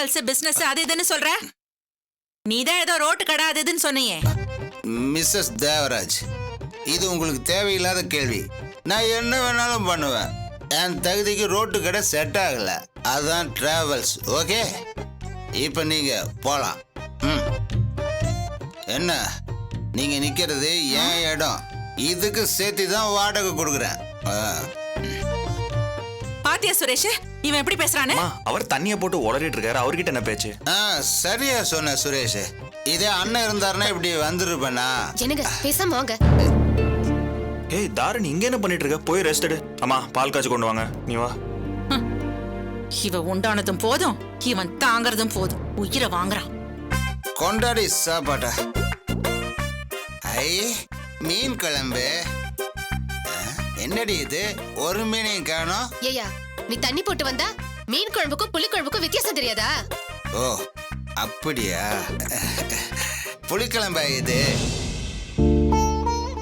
Travels business அது இதுன்னு சொல்ற? நீதான் ஏதோ ரோட்டு கடை அது இதுன்னு சொன்னியே. மிஸ்ஸஸ் தேவராஜ், இது உங்களுக்கு தேவையில்லாத கேள்வி. நான் என்ன வேணாலும் பண்ணுவேன். என் தகுதிக்கு ரோட்டு கடை செட் ஆகல. அதுதான் டிராவல்ஸ். ஓகே, இப்போ நீங்க போலாம். என்ன நீங்க நிக்கிறது என் இடம். இதுக்கு சேர்த்து தான் வாடகை கொடுக்குறேன். பாத்தியா சுரேஷ், இவன் எப்படி பேசுறானே? அவர் தண்ணிய போட்டு உளறிட்டு இருக்காரு. அவர்கிட்ட என்ன பேச்சு? சரியா சொன்ன சுரேஷ். இதே அண்ணன் இருந்தாருன்னா இப்படி வந்துருப்பேனா? என்னங்க பேசாம வாங்க. ஏய் தாரணி, இங்க என்ன பண்ணிட்டு இருக்க? போய் ரெஸ்ட் எடு. அம்மா பால் காய்ச்சி கொண்டு வாங்க. நீ வா. இவ உண்டானதும் போதும், இவன் தாங்கறதும் போதும். உயிரை வாங்குறான். கொண்டாடி சாப்பாட்டா. ஐ, மீன் குழம்பு. என்னடி இது, ஒரு மீனையும் காணோம்? ஏயா, நீ தண்ணி போட்டு வந்தா மீன் குழம்புக்கும் புளி குழம்புக்கும் வித்தியாசம் தெரியாதா? ஓ அப்படியா? புளிக்குழம்பா இது?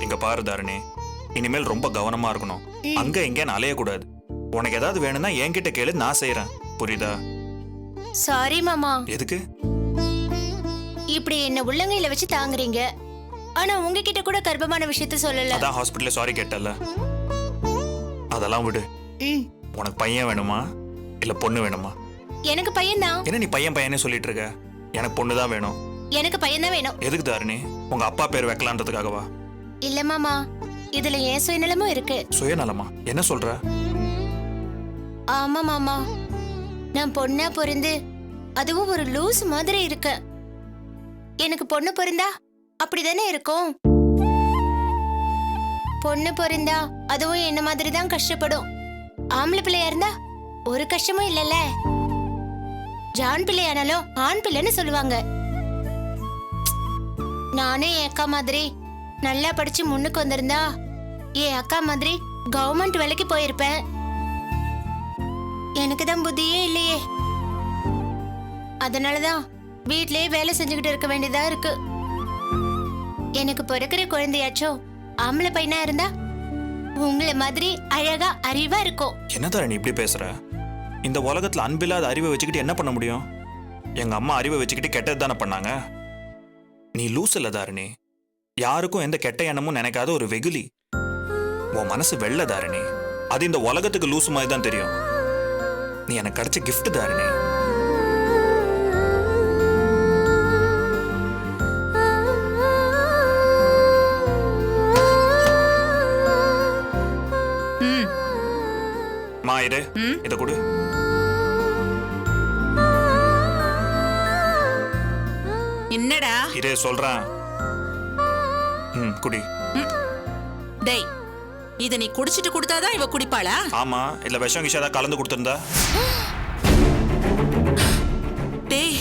இங்க பாரு தாரணி, இனிமேல் ரொம்ப கவனமா இருக்கணும். அங்க இங்க அலையக்கூடாது. உனக்கு ஏதாவது வேணும்னா என்கிட்ட கேளு, நான் செய்யறேன். புரியுதா? சாரி மாமா. எதுக்கு இப்படி என்ன உள்ளங்கையில வச்சு தாங்குறீங்க? ஆனா உங்ககிட்ட கூட கர்ப்பமான விஷயத்த சொல்லல. அதான் ஹாஸ்பிடல்ல சாரி கேட்டல. அதெல்லாம் விடு. உனக்கு பையன் வேணுமா இல்ல பொண்ணு வேணுமா? எனக்கு பையன் தான். என்ன நீ பையன் பையனே சொல்லிட்டு இருக்க? எனக்கு பொண்ணு தான் வேணும். எனக்கு பையன் தான் வேணும். எதுக்கு தாரணி? உங்க அப்பா பேர் வைக்கலான்றதுக்காகவா? இல்ல மாமா, இதுல ஏன் சுயநலமும் இருக்கு. சுயநலமா? என்ன சொல்ற? ஆமா மாமா, நான் பொண்ணா பொருந்து அதுவும் ஒரு லூஸ் மாதிரி இருக்கு. எனக்கு பொண்ணு பொருந்தா அப்படிதானே இருக்கும். பொண்ணு பொருந்தா அதுவும் என்ன மாதிரி தான் கஷ்டப்படும். ஆம்பளை பிள்ளையா இருந்தா ஒரு கஷ்டமும் இல்லல்ல. ஜான் பிள்ளையானாலும் ஆண் பிள்ளைன்னு சொல்லுவாங்க. நானே என் அக்கா மாதிரி நல்லா படிச்சு முன்னுக்கு வந்திருந்தா என் அக்கா மாதிரி கவர்மெண்ட் வேலைக்கு போயிருப்பேன். எனக்கு தான் புத்தியே இல்லையே. அதனாலதான் வீட்லயே வேலை செஞ்சுக்கிட்டு இருக்க வேண்டியதா இருக்கு. எனக்கு பிறக்கிற குழந்தையாச்சோ ஆம்பளை பையனா இருந்தா உங்களை மாதிரி அழகா அறிவா இருக்கும். என்ன தாரணி இப்படி பேசுற? இந்த உலகத்துல அன்பில்லாத அறிவை வச்சுக்கிட்டு என்ன பண்ண முடியும்? எங்க அம்மா அறிவை வச்சுக்கிட்டு கெட்டது தானே பண்ணாங்க. நீ லூஸ் இல்ல தாரணி. யாருக்கும் எந்த கெட்ட எண்ணமும் நினைக்காத ஒரு வெகுலி. உன் மனசு வெள்ள தாரணி. அது இந்த உலகத்துக்கு லூஸ் மாதிரி தான் தெரியும். நீ எனக்கு கிடைச்ச கிஃப்ட் தாரணி. மா இரு, இத கொடு. என்னடா இரு சொல்றேன். குடி. டேய், இத நீ குடிச்சிட்டு கொடுத்தாதான் இவ குடிப்பாளா? ஆமா, இல்ல விஷம் கிஷம் ஏதாவது கலந்து கொடுத்திருந்தா? டேய்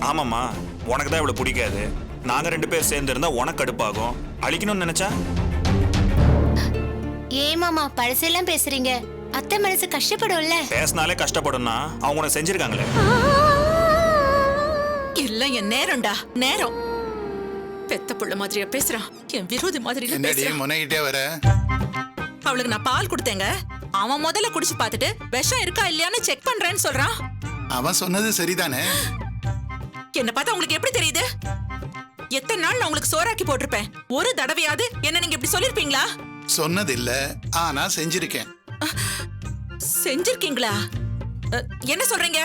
ஆமாம்மா, உனக்கு தான் இவ்வளவு பிடிக்காது. நாங்க 2 பேர் சேர்ந்து இருந்தா உனக்கு கடுப்பாகும். அழிக்கணும்னு நினைச்சா? ஏன் மாமா பழசெல்லாம் பேசுறீங்க? அத்தை மனசு கஷ்டப்படும்ல. பேசினாலே கஷ்டப்படும்னா அவங்க உனக்கு செஞ்சிருக்காங்களே. இல்ல என் நேரம்டா, நேரம். பெத்த புள்ள மாதிரியா பேசுறான், என் விரோதி மாதிரி முனைகிட்டே வர. அவளுக்கு நான் பால் கொடுத்தேங்க. அவன் முதல்ல குடிச்சு பார்த்துட்டு விஷம் இருக்கா இல்லையான்னு செக் பண்றேன்னு சொல்றான். அவன் சொன்னது சரிதானே? என்ன பார்த்தா உங்களுக்கு எப்படி தெரியுது? எத்தனை நாள் நான் உங்களுக்கு சோறாக்கி போட்டிருப்பேன். ஒரு தடவையாவது என்ன நீங்க இப்படி சொல்லிருப்பீங்களா? சொன்னது இல்ல, ஆனா செஞ்சிருக்கேன். செஞ்சிருக்கீங்களா? என்ன சொல்றீங்க?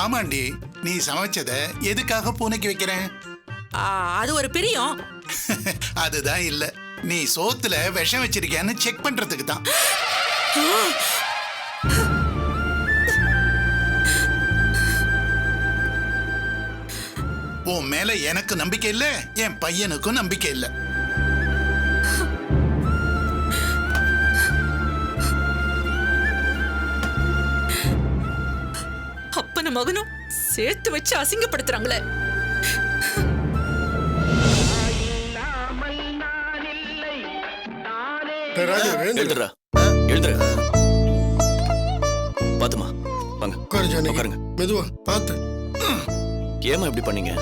ஆமாண்டி, நீ சமைச்சத எதுக்காக பூனைக்கு வைக்கிறேன்? அது ஒரு பிரியம். அதுதான் இல்ல, நீ சோத்துல விஷம் வச்சிருக்கியான்னு செக் பண்றதுக்கு தான். உன் மேல எனக்கு நம்பிக்கை இல்ல, என் பையனுக்கும் நம்பிக்கை இல்ல. அப்பன மகனும் சேர்த்து வச்சு அசிங்கப்படுத்துறாங்களே. எழுதுறா, எழுதுற. பாத்துமா வாங்க உட்காருங்க. மெதுவா பாத்து. ஏமா இப்படி பண்ணீங்க?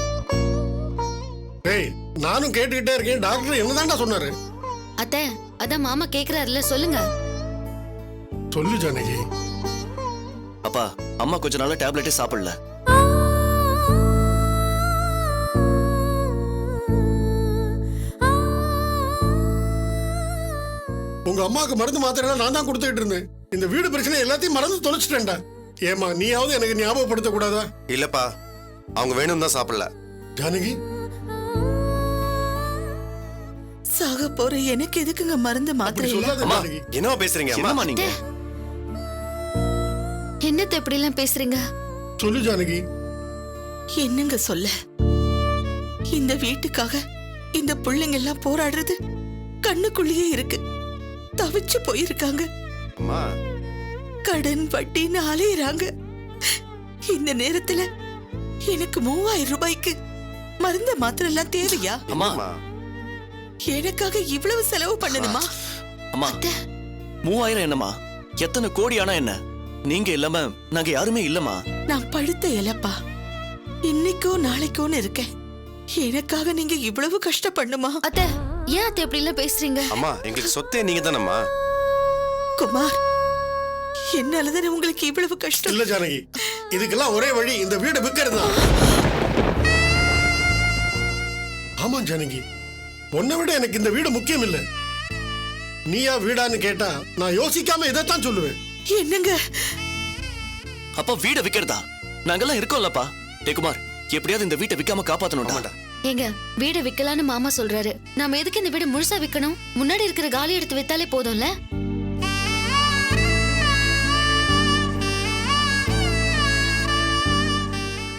ஏய், நானும் கேட்டுக்கிட்டே இருக்கேன். டாக்டர் என்னதான்டா சொன்னாரு? அத்தை, அதான் மாமா கேக்குறாருல, சொல்லுங்க. சொல்லு ஜானகி. அப்பா, அம்மா கொஞ்ச நாளா டேப்லெட்டே சாப்பிடல. உங்க அம்மாவுக்கு மருந்து மாத்திரை நான் தான் கொடுத்துட்டு இருந்தேன். இந்த வீடு பிரச்சனை எல்லாத்தையும் மறந்து தொலைச்சிட்டேன்டா. ஏமா நீயாவது எனக்கு ஞாபகப்படுத்த கூடாதா? இல்லப்பா, அவங்க வேணும் தான் சாப்பிடல. ஜானகி, சாக போற எனக்கு எதுக்குங்க மருந்து மாத்திரை அப்படி சொல்லாத அம்மா, ஜானகி. என்னவா பேசுறீங்க அம்மா? என்னம்மா நீங்க? என்னத்த இப்படி எல்லாம் பேசுறீங்க? சொல்லு ஜானகி. என்னங்க சொல்ல? இந்த வீட்டுக்காக இந்த பிள்ளைங்க எல்லாம் போராடுறது கண்ணுக்குள்ளேயே இருக்கு. தவிச்சு போயிருக்காங்க. அம்மா, கடன் வட்டின்னு அலையுறாங்க. இந்த நேரத்துல எனக்கு 3000 ரூபாய்க்கு மருந்து மாத்திரை எல்லாம் தேவையா? அம்மா, அம்மா, எனக்காக இவ்வளவு செலவு பண்ணணுமா? அம்மா, 3000 என்னம்மா? எத்தனை கோடி ஆனா என்ன? நீங்க இல்லாம நாங்க யாருமே இல்லம்மா. நான் படுத்த இலப்பா. இன்னைக்கோ நாளைக்கோன்னு இருக்கேன். எனக்காக நீங்க இவ்வளவு கஷ்டப்படணுமா? அத்தை, ஏன் அத்தை இப்படி எல்லாம் பேசுறீங்க? அம்மா, எங்களுக்கு சொத்தே நீங்க தானம்மா. குமார், என்னாலதானே உங்களுக்கு இவ்வளவு கஷ்டம்? இல்ல ஜானகி, இதுக்கெல்லாம் ஒரே வழி இந்த வீடை விற்கிறது தான். ஆமா ஜானகி, உன்னை விட எனக்கு இந்த வீடு முக்கியம் இல்ல. நீயா வீடான்னு கேட்டா நான் யோசிக்காம இதைத்தான் சொல்லுவேன். என்னங்க? அப்பா வீட விக்கிறதா? நாங்கெல்லாம் இருக்கோம்லப்பா. டேய் குமார், எப்படியாவது இந்த வீட்டை விக்காம காப்பாத்தணும்டா. ஏங்க, வீட விக்கலான்னு மாமா சொல்றாரு. நாம எதுக்கு இந்த வீட முழுசா விக்கணும்? முன்னாடி இருக்கிற காலி எடுத்து வித்தாலே போதும்ல?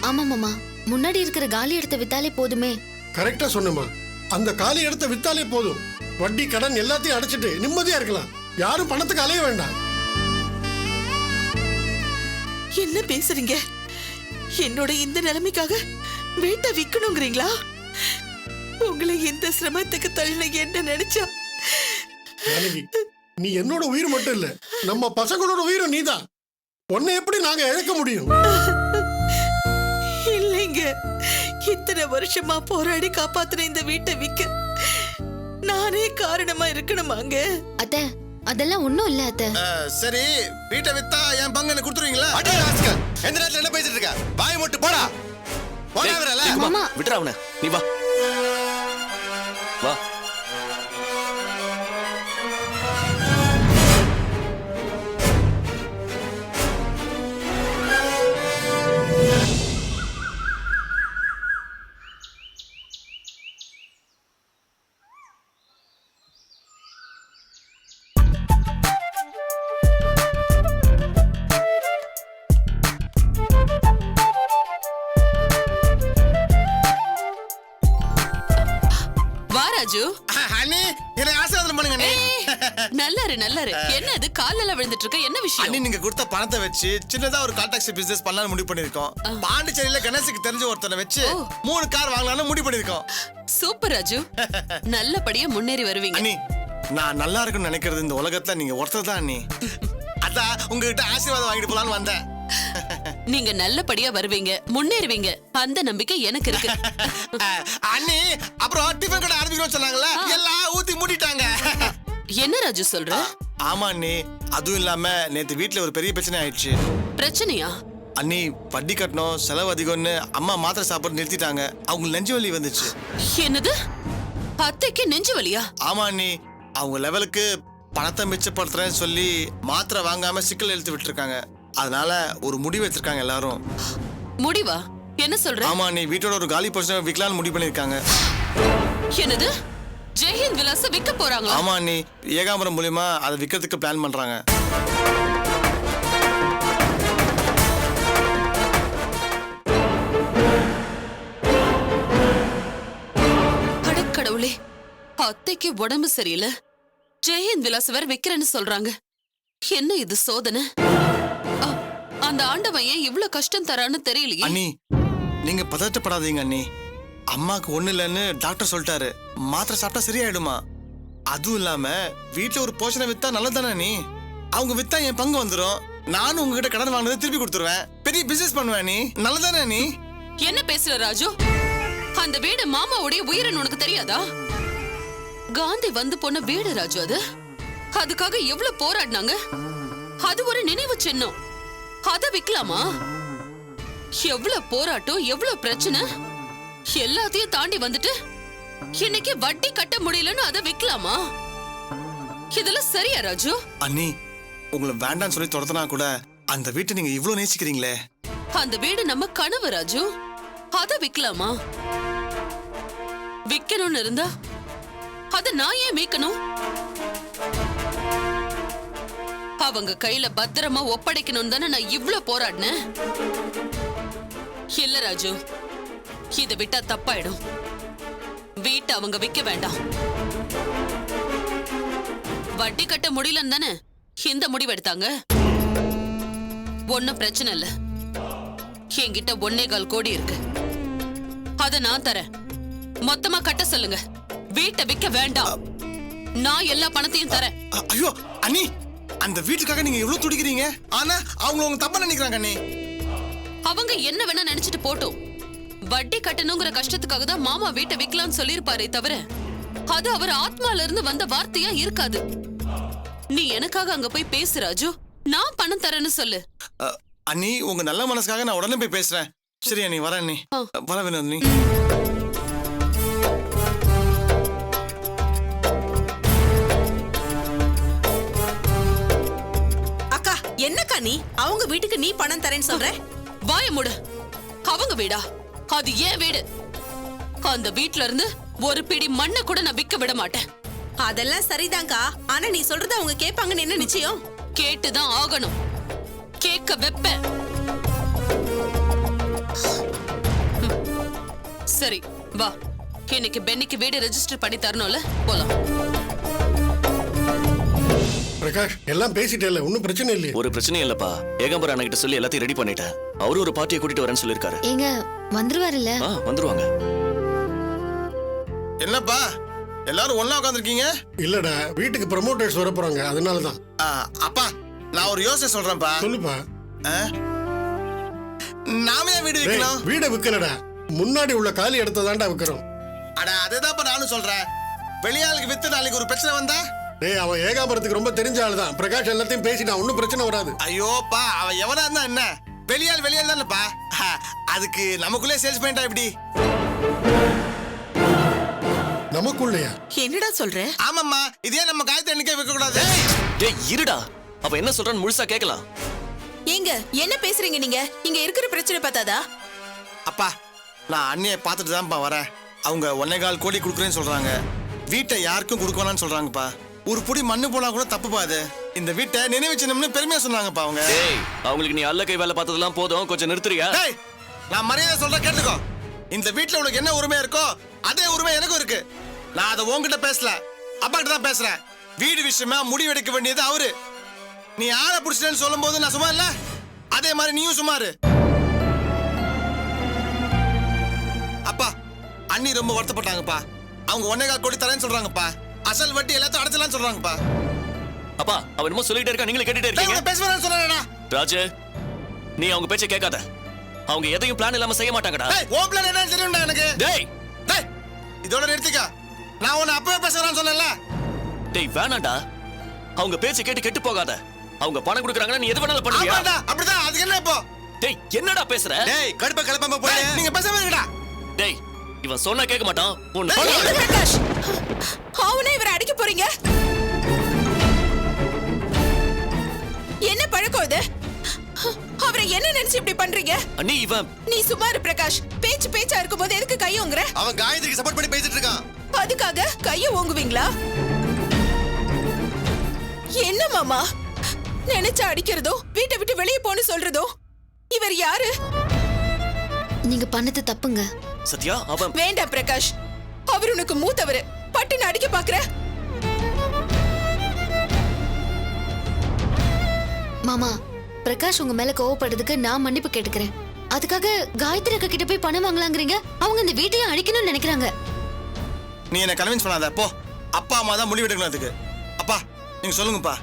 ஆமா மாமா, முன்னாடி இருக்கிற காலி எடுத்து வித்தாலே போதுமே. கரெக்டா சொன்னமா. அந்த காலி இடத்த வித்தாலே போதும். வட்டி கடன் எல்லாத்தையும் அடைச்சிட்டு நிம்மதியா இருக்கலாம். யாரும் பணத்துக்கு அலைய வேண்டாம். என்ன பேசுறீங்க? என்னோட இந்த நிலைமைக்காக வீட்டை விக்கணுங்கிறீங்களா? உங்களை இந்த சிரமத்துக்கு தள்ளின என்ன நினைச்சா? ஜானகி, நீ என்னோட உயிர் மட்டும் இல்ல, நம்ம பசங்களோட உயிரும் நீதான். உன்னை எப்படி நாங்க இழக்க முடியும்? இல்லைங்க, இத்தனை வருஷமா போராடி காப்பாத்துன இந்த வீட்டை விக்க நானே காரணமா இருக்கணுமாங்க? அத்தை, அதெல்லாம் ஒண்ணும் இல்ல அத்தை. சரி, வீட்டை வித்தா என் பங்கு என்ன கொடுத்துருவீங்களா? எந்த நேரத்துல என்ன பேசிட்டு இருக்க? வாய் மட்டும் போடா. போடா விரல. டேய் குமார், மாமா. விட்டுறா அவனை. நீ வா வா. ராஜு, அண்ணி என்ன ஆசீர்வாதம் பண்ணுங்க அண்ணி. நல்லாரு நல்லாரு. என்ன அது கால்ல விழுந்துட்டு இருக்க? என்ன விஷயம்? அண்ணி, நீங்க கொடுத்த பணத்தை வச்சு சின்னதா ஒரு கால் டாக்ஸி பிசினஸ் பண்ணலாம்னு முடிவு பண்ணிருக்கோம். பாண்டிச்சேரியில கணேசுக்கு தெரிஞ்ச ஒருத்தனை வச்சு 3 கார் வாங்கலாம்னு முடிவு பண்ணிருக்கோம். சூப்பர் ராஜு, நல்லபடியா முன்னேறி வருவீங்க. அண்ணி, நான் நல்லா இருக்குன்னு நினைக்கிறது இந்த உலகத்துல நீங்க ஒருத்தர் தான் அண்ணி. அதான் உங்ககிட்ட ஆசீர்வாதம் வாங்கிட்டு போலான்னு வந்தேன். நீங்க நல்லபடியா வருவீங்க, முன்னேறுவீங்க. அந்த நம்பிக்கை எனக்கு இருக்கு. அண்ணி, அப்புறம் டிஃபன் கடை ஆரம்பிக்கணும்னு சொன்னாங்கல்ல, எல்லாம் ஊத்தி மூடிட்டாங்க. என்ன ராஜு சொல்ற? ஆமா அண்ணி, அதுவும் இல்லாம நேத்து வீட்டுல ஒரு பெரிய பிரச்சனை ஆயிடுச்சு. பிரச்சனையா? அண்ணி, வட்டி கட்டணும், செலவு அதிகம்னு அம்மா மாத்திரை சாப்பிட்டு நிறுத்திட்டாங்க. அவங்க நெஞ்சு வலி வந்துச்சு. என்னது? அத்தைக்கு நெஞ்சு வலியா? ஆமா அண்ணி, அவங்க லெவலுக்கு பணத்தை மிச்சப்படுத்துறேன்னு சொல்லி மாத்திரை வாங்காம சிக்கல் எழுத்து விட்டுருக்காங்க. அதனால ஒரு முடிவு எடுத்திருக்காங்க எல்லாரும். முடிவா? என்ன சொல்ற? ஆமா அண்ணி, வீட்டோட ஒரு காலி பொசிஷன் விக்கலாம்னு முடிவு பண்ணிருக்காங்க. என்னது? ஜெயஹிந்த் விலாச விற்க போறாங்க? ஆமா அண்ணி, ஏகாம்பரம் மூலியமா அதை விற்கிறதுக்கு பிளான் பண்றாங்க. அடக்கடவுளே, அத்தைக்கு உடம்பு சரியில்லை, ஜெயஹிந்த் விலாச வேற விக்கிறேன்னு சொல்றாங்க. என்ன இது சோதனை? அந்த ஆண்டவன் ஏன் இவ்வளவு கஷ்டம் தரான்னு தெரியலையே. அண்ணி, நீங்க பதட்டப்படாதீங்க அண்ணி. அம்மாக்கு ஒண்ணு இல்லைன்னு டாக்டர் சொல்லிட்டாரு. மாத்திரை சாப்பிட்டா சரியாயிடுமா. அதுவும் இல்லாம வீட்டுல ஒரு போஷனை வித்தா நல்லதானே அண்ணி. அவங்க வித்தா என் பங்கு வந்துடும். நானும் உங்ககிட்ட கடன் வாங்கினதை திருப்பி கொடுத்துருவேன். பெரிய பிசினஸ் பண்ணுவேன் அண்ணி. நல்லதானே அண்ணி? என்ன பேசுற ராஜு? அந்த வீடு மாமாவுடைய உயிரின் உனக்கு தெரியாதா? காந்தி வந்து போன வீடு ராஜு அது. அதுக்காக எவ்வளவு போராடினாங்க. அது ஒரு நினைவு சின்னம். அத விக்கலாமா? எவ்வளவு போராட்டம், எவ்வளவு பிரச்சனை, எல்லாத்தையும் தாண்டி வந்துட்டு இன்னைக்கு வட்டி கட்ட முடியலன்னு அதை விக்கலாமா? இதெல்லாம் சரியா ராஜு? அண்ணி உங்களை வேண்டாம்னு சொல்லி துரத்துனா கூட அந்த வீட்டை நீங்க இவ்வளவு நேசிக்கிறீங்களே. அந்த வீடு நம்ம கனவு ராஜு. அத விக்கலாமா? விக்கணும்னு இருந்தா அத நான் ஏன் மீட்கணும்? அவங்க கையில பத்திரமா ஒப்படைக்கணும் தானே நான் இவ்ளோ போராடினேன். இல்ல ராஜு, இத விட்டா தப்பாயிடும். வீட்டை அவங்க விக்க வேண்டாம். வட்டி கட்ட முடியலன்னு தானே இந்த முடிவெடுத்தாங்க. ஒன்னும் பிரச்சனை இல்ல. என்கிட்ட 1.25 கோடி இருக்கு. அத நான் தரேன். மொத்தமா கட்ட சொல்லுங்க. வீட்டை விக்க வேண்டாம். நான் எல்லா பணத்தையும் தரேன். ஐயோ அண்ணி, அந்த வீட்டுக்காக நீங்க எவ்வளவு துடிக்கிறீங்க. ஆனா அவங்க உங்க தப்பா நினைக்கிறாங்க அண்ணி. அவங்க என்ன வேணா நினைச்சிட்டு போட்டோம். வட்டி கட்டணுங்கிற கஷ்டத்துக்காக தான் மாமா வீட்டை விக்கலாம்னு சொல்லிருப்பாரே தவிர அது அவர் ஆத்மால இருந்து வந்த வார்த்தையா இருக்காது. நீ எனக்காக அங்க போய் பேசு ராஜு. நான் பணம் தரேன்னு சொல்லு. அண்ணி உங்க நல்ல மனசுக்காக நான் உடனே போய் பேசுறேன். சரி அண்ணி, வரேன் அண்ணி. வர வேணும் அண்ணி. அக்கா என்னக்கா நீ அவங்க வீட்டுக்கு நீ பணம் தரேன்னு சொல்ற? வாய மூடு. அவங்க வீடா? அது ஏன் வீடு. அந்த வீட்ல இருந்து ஒரு பிடி மண்ணை கூட நான் விக்க விட மாட்டேன். அதெல்லாம் சரிதான்க்கா. ஆனா நீ சொல்றத அவங்க கேட்பாங்கன்னு என்ன நிச்சயம்? கேட்டுதான் ஆகணும். கேட்க வெப்பேன். சரி வா, இன்னைக்கு பென்னிக்கு வீடு ரெஜிஸ்டர் பண்ணி தரணும்ல, போலாம். பிரகாஷ் எல்லாம் பேசிட்டேல, ஒன்னும் பிரச்சனை இல்லையே. ஒரு பிரச்சனையும் இல்லப்பா. ஏகாம்பரம் அண்ணா கிட்ட சொல்லி எல்லாத்தையும் ரெடி பண்ணிட்டேன். அவரு ஒரு பார்ட்டியை கூட்டிட்டு வரேன்னு சொல்லிருக்காரு. ஏங்க வந்துருவாருல்ல? வந்துருவாங்க. என்னப்பா எல்லாரும் ஒண்ணா உட்காந்துருக்கீங்க? இல்லடா, வீட்டுக்கு ப்ரமோட்டர்ஸ் வர போறாங்க, அதனாலதான். அப்பா நான் ஒரு யோசனை சொல்றேன்ப்பா. சொல்லுப்பா. நாம ஏன் வீடு விற்கணும்? வீடை விக்கலடா, முன்னாடி உள்ள காலி இடத்த தாண்டா விக்கிறோம். அட அதேதான்ப்பா நானும் சொல்றேன். வெளியாளுக்கு வித்து நாளைக்கு ஒரு பிரச்சனை வந்தா? டேய், அவன் ஏகாம்பரத்துக்கு ரொம்ப தெரிஞ்ச ஆள் தான். பிரகாஷ் எல்லாத்தையும் பேசிட்டான், ஒன்னும் பிரச்சனை வராது. ஐயோப்பா, அவன் எவனா இருந்தா என்ன? வெளியாள் தானேப்பா. அதுக்கு நமக்குள்ளே சேல்ஸ் பண்ணிட்டா எப்படி? நமக்குள்ளையா? என்னடா சொல்ற? ஆமாம்மா, இதே நம்ம காயத்தை எண்ணிக்கை வைக்க கூடாது. டேய் இருடா, அவ என்ன சொல்றான்னு முழுசா கேட்கலாம். ஏங்க என்ன பேசுறீங்க நீங்க? இங்க இருக்கிற பிரச்சனை பார்த்தாதா? அப்பா நான் அண்ணியை பார்த்துட்டு தான்ப்பா வரேன். அவங்க 1.25 கோடி கொடுக்குறேன்னு சொல்றாங்க. வீட்டை யாருக்கும் கொடுக்க வேணாம்னு சொல்றாங்கப்பா. ஒரு புடி மண்ணு போனா கூட தப்புப்பா. அது இந்த வீட்டை நினைவு சின்னம்னு பெருமையா சொன்னாங்கப்பா அவங்க. டேய், அவங்களுக்கு நீ அல்ல கை வேலை பார்த்ததெல்லாம் போதும், கொஞ்சம் நிறுத்துறியா? டேய், நான் மரியாதை சொல்றேன் கேட்டுக்கோ. இந்த வீட்டுல உனக்கு என்ன உரிமை இருக்கோ அதே உரிமை எனக்கும் இருக்கு. நான் அதை உன்கிட்ட பேசல, அப்பா கிட்ட தான் பேசுறேன். வீடு விஷயமா முடிவெடுக்க வேண்டியது அவரு. நீ ஆளை புடிச்சிட்டேன்னு சொல்லும் போது நான் சும்மா இல்ல, அதே மாதிரி நீயும் சும்மாரு. அப்பா அண்ணி ரொம்ப வருத்தப்பட்டாங்கப்பா. அவங்க 1.25 கோடி தரேன்னு சொல்றாங்கப்பா. அசல் வட்டி எல்லாத்தையும் அடைச்சலாம்னு சொல்றாங்கப்பா. அப்பா அவன் என்னமோ சொல்லிட்டே இருக்கா, நீங்களே கேட்டுட்டே இருக்கீங்க. பேசுவேன்னு சொன்னா ராஜு, நீ அவங்க பேச்ச கேட்காத. அவங்க எதையும் பிளான் இல்லாம செய்ய மாட்டாங்கடா. ஓ பிளான் என்னன்னு தெரியும்டா எனக்கு. டேய் டேய், இதோட நிறுத்திக்க. நான் உன்னை அப்பவே பேசுறேன்னு சொன்னேன்ல. டேய் வேணாண்டா, அவங்க பேச்ச கேட்டு கெட்டு போகாத. அவங்க பணம் கொடுக்குறாங்கன்னா நீ எது வேணாலும் பண்ணுவியா? ஆமாடா, அப்படிதான். அதுக்கு என்ன இப்போ? டேய் என்னடா பேசுற? டேய் கடுப்ப கிளப்பாம போய் நீங்க பேசாம இருக்கடா. டேய் இவன் சொன்னா கேட்க மாட்டான். பிரகாஷ், அவனே இவரை அடிக்க போறீங்க? என்ன பழக்கம் இது? அவரை என்ன நினைச்சு இப்படி பண்றீங்க? அண்ணி இவன். நீ சும்மா இரு பிரகாஷ். பேச்சா இருக்கும்போது எதுக்கு கையோங்கற? அவன் காயத்ரிக்கு சப்போர்ட் பண்ணி பேசிட்டு இருக்கான். அதுக்காக கைய ஓங்குவீங்களா? என்ன மாமா, நினைச்சா அடிக்கிறதோ வீட்டை விட்டு வெளியே போன்னு சொல்றதோ? இவர் யாரு? நீங்க பண்ணது தப்புங்க. சத்யா அவன். வேண்டாம் பிரகாஷ், அவர் உனக்கு மூத்தவர். பட்டுன்னு அடிக்க பாக்குற? மாமா, பிரகாஷ் உங்க மேல கோவப்படுறதுக்கு நான் மன்னிப்பு கேட்டுக்கிறேன். அதுக்காக காயத்ரி அக்கா கிட்ட போய் பணம் வாங்கலாங்கிறீங்க. அவங்க இந்த வீட்டையே அழிக்கணும்னு நினைக்கிறாங்க. நீ என்ன கன்வின்ஸ் பண்ணாத போ. அப்பா அம்மா தான் முடிவு எடுக்கணும் அதுக்கு. அப்பா நீங்க சொல்லுங்கப்பா.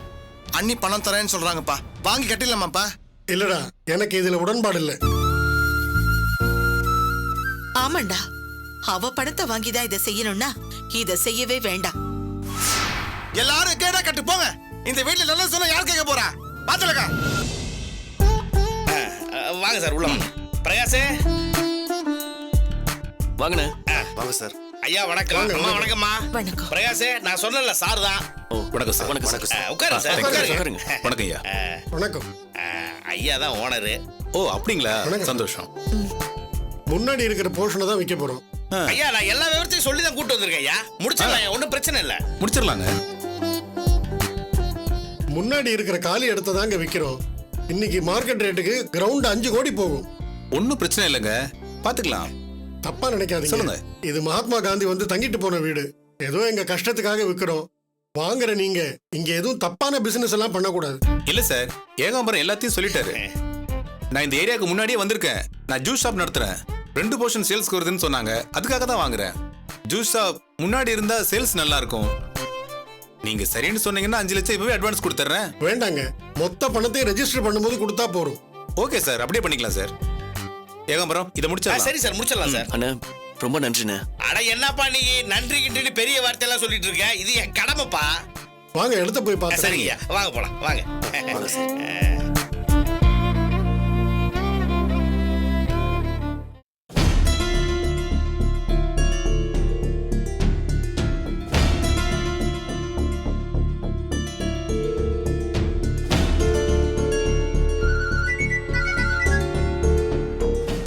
அண்ணி பணம் தரேன்னு சொல்றாங்கப்பா, வாங்கி கட்டிடலாமாப்பா? இல்லடா, எனக்கு இதுல உடன்பாடு இல்ல. ஆமாண்டா, அவ பணத்தை வாங்கிதான் இதை செய்யணும்னா இதை செய்யவே வேண்டாம். எல்லாரும் கேடா கட்டு போங்க. இந்த வீட்டுல நல்லா சொன்னா யார் கேட்க போறா? பாத்துலக்கா வாங்க சார் உள்ள வாங்க. பிரகாஷே வாங்கண்ணே. வாங்க சார். ஐயா வணக்கம். அம்மா வணக்கம்மா. வணக்கம். பிரகாஷே, நான் சொன்னல சார் தான். ஓ வணக்கம் சார். வணக்கம் சார். உட்காருங்க சார், உட்காருங்க. வணக்கம் ஐயா. வணக்கம். ஐயா தான் ஓனரு. ஓ அப்படிங்களா? வணக்கம். சந்தோஷம். முன்னாடி இருக்கிற போர்ஷனை தான் விற்க போறோம். ஐயா நான் எல்லா விவரத்தையும் சொல்லி தான் கூட்டு வந்திருக்கேன் ஐயா. முடிச்சிடலாம், ஒன்றும் பிரச்சனை இல்லை. முடிச்சிடலாங்க. முன்னாடி இருக்கிற காலி இடத்த தாங்க விற்கிறோம். இன்னைக்கு மார்க்கெட் ரேட்டுக்கு கிரவுண்ட் 5 கோடி போகும். ஒன்றும் பிரச்சனை இல்லைங்க, பார்த்துக்கலாம். தப்பா நினைக்காதீங்க. சொல்லுங்க. இது மகாத்மா காந்தி வந்து தங்கிட்டு போன வீடு. ஏதோ எங்க கஷ்டத்துக்காக விற்கிறோம். வாங்குற நீங்க இங்க எதுவும் தப்பான பிசினஸ் எல்லாம் பண்ணக்கூடாது. இல்ல சார், ஏகாம்பரம் எல்லாத்தையும் சொல்லிட்டாரு. நான் இந்த ஏரியாவுக்கு முன்னாடியே வந்திருக்கேன். நான் ஜூஸ் ஷாப் நடத்துறேன். 2 போர்ஷன் சேல்ஸ்க்கு வருதுன்னு சொன்னாங்க, அதுக்காக தான் வாங்குறேன். ஜூஸ் ஷாப் முன்னாடி இருந்தா சேல்ஸ் நல்லா இருக்கும். நீங்க சரின்னு சொன்னீங்கன்னா 5 லட்சம் இப்பவே அட்வான்ஸ் கொடுத்துறேன். வேண்டாங்க, மொத்த பணத்தையும் ரெஜிஸ்டர் பண்ணும்போது கொடுத்தா போறோம். ஓகே சார், அப்படியே பண்ணிக்கலாம் சார். ஏகாம்பரம் இதை முடிச்சிடலாம். சரி சார், முடிச்சிடலாம் சார். அண்ணா ரொம்ப நன்றிண்ணே. அட என்னப்பா நீ நன்றி கின்றி பெரிய வார்த்தையெல்லாம் சொல்லிட்டு இருக்க. இது என் கடமைப்பா. வாங்க இடத்த போய் பார்த்து. சரிங்க, வாங்க போலாம் வாங்க. வாங்க சார்.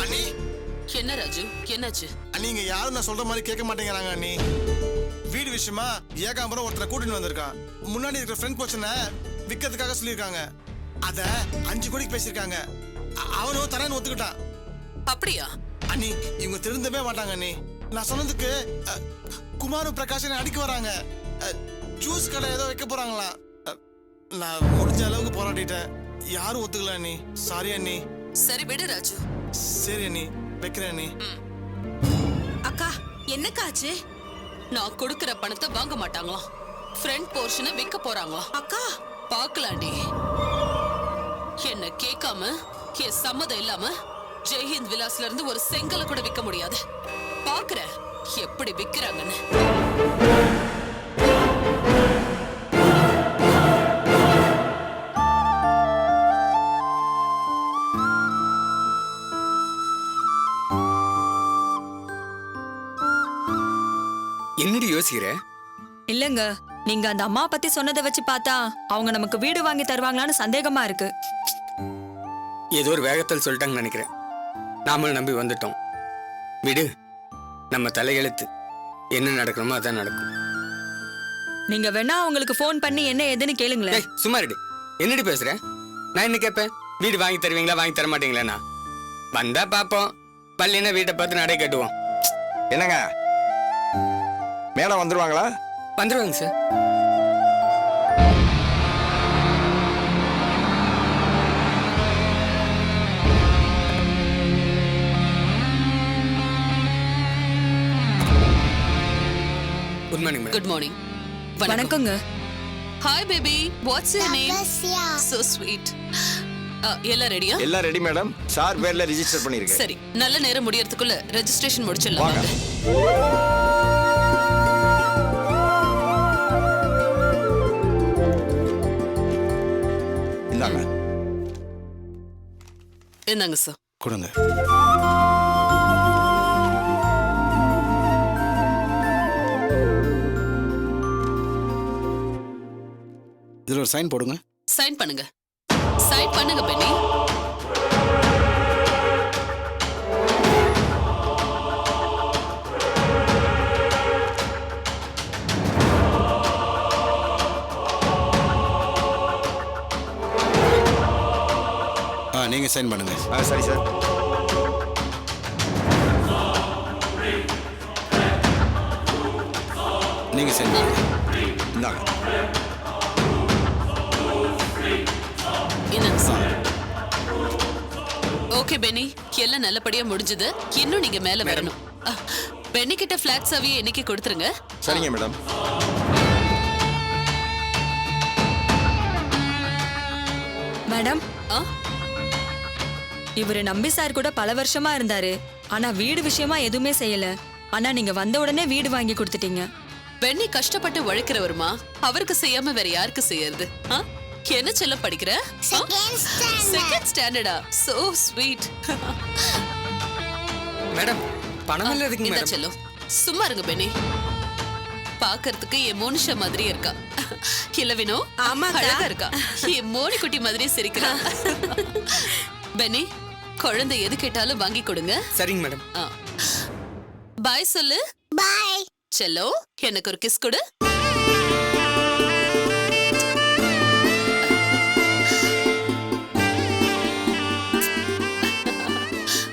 அண்ணி, என்ன ராஜு, என்னாச்சு? நீங்க யாரும் நான் சொல்ற மாதிரி கேட்க மாட்டேங்கிறாங்க அண்ணி. வீடு விஷயமா ஏகாம்பரம் ஒருத்தரை கூட்டிட்டு வந்திருக்கான். முன்னாடி இருக்கிற ஃப்ரெண்ட் போர்ஷனை விற்கிறதுக்காக சொல்லியிருக்காங்க. அத 5 கோடிக்கு பேசியிருக்காங்க. அவனும் தரேன்னு ஒத்துக்கிட்டான். அப்படியா? அண்ணி இவங்க திருந்தவே மாட்டாங்க அண்ணி. நான் சொன்னதுக்கு குமாரும் பிரகாஷன் அடிக்க வராங்க. ஜூஸ் கடை ஏதோ வைக்க போறாங்களா. நான் முடிஞ்ச அளவுக்கு போராடிட்டேன். யாரும் ஒத்துக்கல அண்ணி. சாரி அண்ணி. சரி விடு ராஜு. சரி அண்ணி, வைக்கிறேன் அண்ணி. அக்கா என்னக்காச்சு? நான் கொடுக்கிற பணத்தை வாங்க மாட்டாங்களாம். ஃப்ரண்ட் போர்ஷனை விற்க போறாங்களாம். அக்கா பாக்கலாண்டி. என்ன கேட்காம என் சம்மதம் இல்லாம ஜெய்ஹிந்த் விலாஸ்ல இருந்து ஒரு செங்கலை கூட விற்க முடியாது. பாக்குறேன் எப்படி விக்கிறாங்கன்னு. என்னடி யோசிக்கிற? இல்லங்க, நீங்க அந்த அம்மா பத்தி சொன்னதை வச்சு பார்த்தா அவங்க நமக்கு வீடு வாங்கி தருவாங்களான்னு சந்தேகமா இருக்கு. ஏதோ ஒரு வேகத்தில் சொல்லிட்டாங்கன்னு நினைக்கிறேன். நாமளும் நம்பி வந்துட்டோம். விடு, நம்ம தலையெழுத்து. என்ன நடக்கணுமோ அதான் நடக்கும். நீங்க வேணா அவங்களுக்கு ஃபோன் பண்ணி என்ன ஏதுன்னு கேளுங்களேன். ஏய், சும்மா இருடி. என்னடி பேசுற? நான் என்ன கேட்பேன்? வீடு வாங்கி தருவீங்களா வாங்கி தர மாட்டீங்களா? வந்தா பாப்போம், பள்ளினா வீட்டை பார்த்து நடை கட்டுவோம். என்னங்க மேடம் வந்துருவாங்களா? வந்துருவாங்க sir. Good morning madam. Good morning. வணக்கங்க. Hi baby, what's your name? So sweet. எல்லாம் ரெடியா? எல்லாம் ரெடி மேடம். சார் பேர்ல ரெஜிஸ்டர் பண்ணிருக்கேன். சரி, நல்ல நேரம் முடியறதுக்குள்ள ரெஜிஸ்ட்ரேஷன் முடிச்சிடலாம். வாங்க. இந்தாங்க. என்னங்க சார்? கொடுங்க. இதுல ஒரு சைன் போடுங்க. சைன் பண்ணுங்க. சைன் பண்ணுங்க பென்னி. நீங்க சைன் பண்ணுங்க. சரி சார். நீங்க சைன் பண்ணுங்க. இந்தாங்க. என்னங்க சார்? ஓகே பென்னி, எல்லாம் நல்லபடியா முடிஞ்சது. இன்னும் நீங்க மேல வரணும். பென்னி கிட்ட பிளாட் சாவியை இன்னைக்கு கொடுத்துருங்க. சரிங்க மேடம். மேடம், இவரு நம்பி சார் கூட பல வருஷமா இருந்தாரு. ஆனா வீடு விஷயமா எதுவுமே செய்யல. ஆனா நீங்க வந்த உடனே வீடு வாங்கி கொடுத்துட்டீங்க. பென்னி கஷ்டப்பட்டு உழைக்கிறவருமா, அவருக்கு செய்யாம வேற யாருக்கு செய்யறது? என்ன செல்லம் படிக்கிற? செகண்ட் ஸ்டாண்டர்டா? So sweet. மேடம், பணம் எல்லாம் எதுக்கு இந்த மேடம்? செல்லம் சும்மா இருங்க பெனி. பாக்குறதுக்கு என் மோனிஷா மாதிரி இருக்கா. இல்ல வினோ? ஆமா, அழகா இருக்கா. என் மோனி குட்டி மாதிரி சிரிக்கிறா. பெனி, குழந்தை எது கேட்டாலும் வாங்கி கொடுங்க. சரிங்க மேடம். பாய் சொல்லு. பாய். செல்லோ, எனக்கு ஒரு கிஸ் கொடு.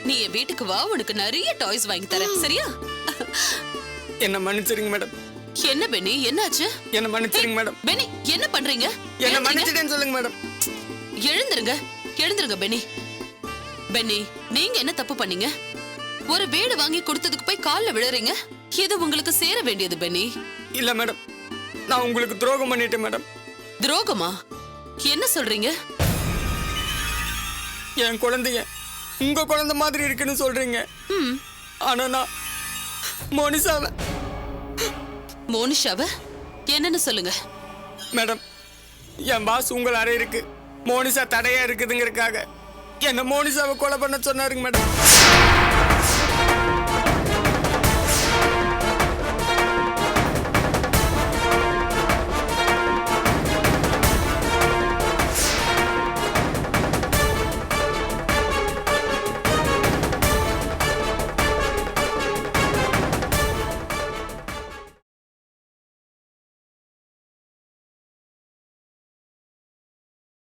நீ என் வீட்டுக்கு வா, உனக்கு நிறைய டாய்ஸ் வாங்கி தரேன். சரியா? என்ன மன்னிச்சிருங்க மேடம். என்ன பெனி, என்னாச்சு? என்ன மன்னிச்சிருங்க மேடம். பெனி, என்ன பண்றீங்க? என்ன மன்னிச்சிட்டேன்னு சொல்லுங்க மேடம். எழுந்திருங்க, எழுந்திருங்க பெனி. பெனி, நீங்க என்ன தப்பு பண்ணீங்க? ஒரு வீடு வாங்கி கொடுத்ததுக்கு போய் கால்ல விழுறீங்க. இது உங்களுக்கு சேர வேண்டியது பெனி. இல்ல மேடம், நான் உங்களுக்கு துரோகம் பண்ணிட்டேன் மேடம். துரோகமா? என்ன சொல்றீங்க? என் குழந்தைய உங்க குழந்தை மாதிரி இருக்குன்னு சொல்றீங்க. ஆனா நான் மோனிஷாவை. மோனிஷாவ என்னன்னு சொல்லுங்க மேடம். என் பாஸ் உங்கள் அறை இருக்கு, மோனிஷா தடையா இருக்குதுங்கிறதுக்காக என்ன மோனிஷாவை கொலை பண்ண சொன்னாருங்க மேடம்.